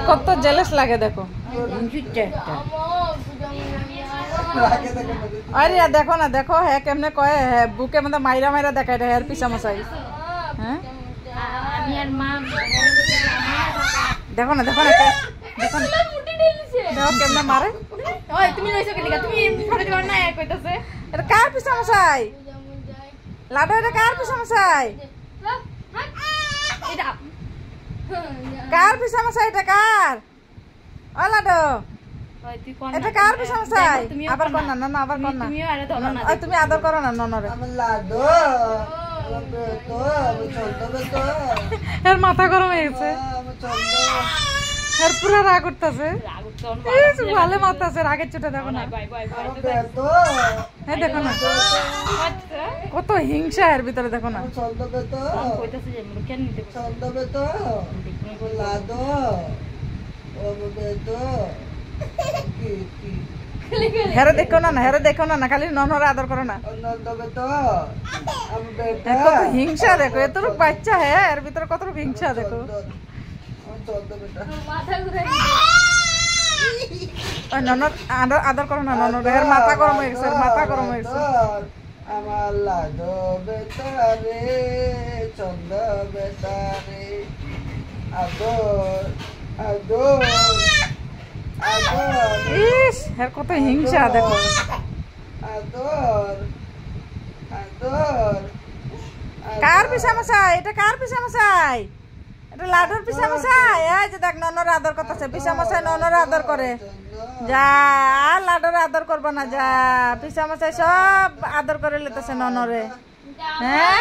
কত জেলাস লাগে দেখো। আরে দেখো না, দেখো হ্যাঁ কেমনে কয়, হ্যাঁ বুকে মধ্যে মাইরা মাইরা দেখায় এটা হ্যাঁ পিসা মশাই। হ্যাঁ দেখো না, দেখো না, দেখো না, দেখো কেমনে মারে। এটা কার পিসা মশাই? লাডু এটা কার পিসা মশাই? কার পিসা মশাই? এটা কার? ও লাডু এটা কার পিসা মশাই? আবার কর না, না আবার কর না, তুমি আদর করো না ননরে। এর মাথা গরম হয়ে গেছে, এর পুরো রাগ উঠতেছে, ভালো মাথা আছে, রাগের চোটে দেখো না। হ্যাঁ দেখো না কত হিংসা এর ভিতরে, দেখো না। হেরে দেখো না, হেরে দেখো না, খালি ননরে আদর করো না। কত হিংসা দেখো, এতটুকু বাচ্চা হ্যাঁ এর ভিতরে কতটুকু হিংসা দেখো। ননর আদর করো না, ননর এর মাথা গরম হয়ে গেছে, মাথা গরম হয়ে গেছে। আমার লাডো বেটা রে, চন্দ বেটা রে, আদর আদর আদর। ইস এর কত হিংসা দেখো। আদর আদর। কার পিসা মশাই? এটা কার পিসা মশাই? এটা লাডুর পিসা মশাই। এই যে দেখ ননর আদর করতেছে, পিসা মশাই ননর আদর করে। যা আর লাডুর আদর করবো না, যা পিসা মশাই সব আদর করে লেতেছে ননরে। হ্যাঁ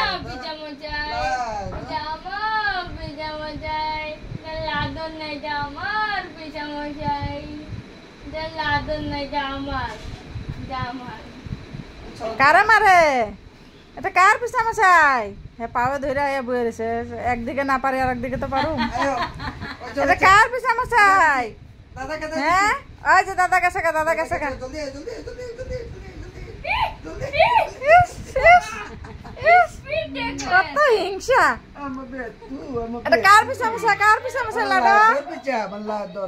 কারে মারে? এটা কার পিসা মশাই? হ্যাঁ পাওয়া ধরে বয়ে রয়েছে, একদিকে না পারে আর একদিকে তো পারু। এটা কার পিসা মশাই? হ্যাঁ ওই যে দাদা গেছে, দাদা গেছে। কত হিংসা। এটা কার পিসা মশাই? কার পিসা মশাই? লাডু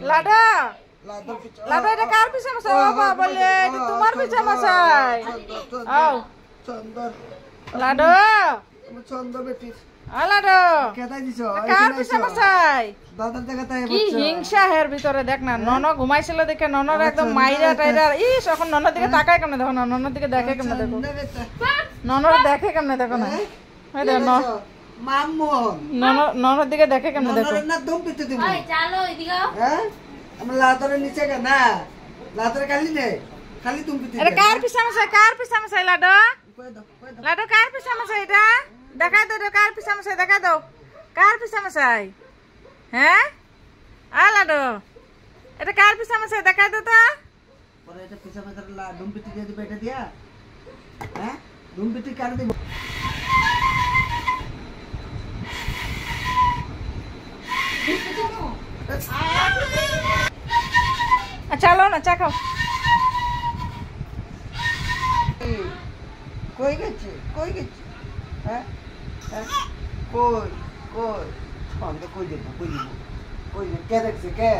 লাডু লাডু এটা কার পিসা মশাই? বাবা বলে এটা তোমার পিসা মশাই। লাডু কি হিংসা হের ভিতরে, দেখ না নন ঘুমাইছিল দেখে ননর একদম মাইরা টাইরা। ইস এখন ননর দিকে তাকায় কেমনে দেখো না, ননর দিকে দেখে কেমনে দেখো, ননর দেখে কেমনে দেখো না, ননর দিকে দেখে কেমনে দেখো। এটা কার পিসা মশাই? কার পিসা মশাই? লাডু লাডু কার পিসা মশাই? এটা দেখাই দাও, কার পিসা মশাই দেখাই দাও, কার পিসা মশাই? হ্যাঁ আ লাডু এটা কার পিসা মশাই দেখাই দাও তো। এটা পিসা মশাই ডুমপিটি দিয়ে দিবে, এটা দিয়া হ্যাঁ ডুমপিটি কার দিব। চলো না চা খাও। কই গেছে, কই গেছে? হ্যাঁ কই কই আমাকে কই দেব, কই দেব, কই দেব? কে দেখছে? কে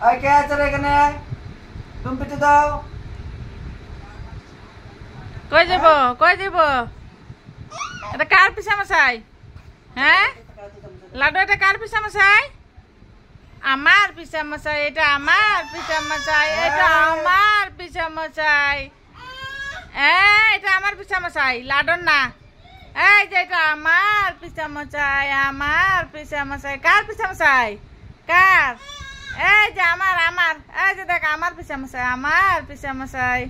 আয় কে আছে এখানে? তুমি পিটে দাও। কই যাব, কই যাব? এটা কার পিসা মশাই? হ্যাঁ লাডু এটা কার পিসা মশাই? আমার পিসা মশাই, এটা আমার পিসা মশাই, এটা আমার পিসা মশাই। এটা আমার পিসা মশাই, লাডুর না। এই যে এটা আমার পিসা মশাই, আমার পিসা মশাই। কার পিসা মশাই? কার? এই যে আমার, এই যে দেখ আমার পিসা মশাই, আমার পিসা মশাই।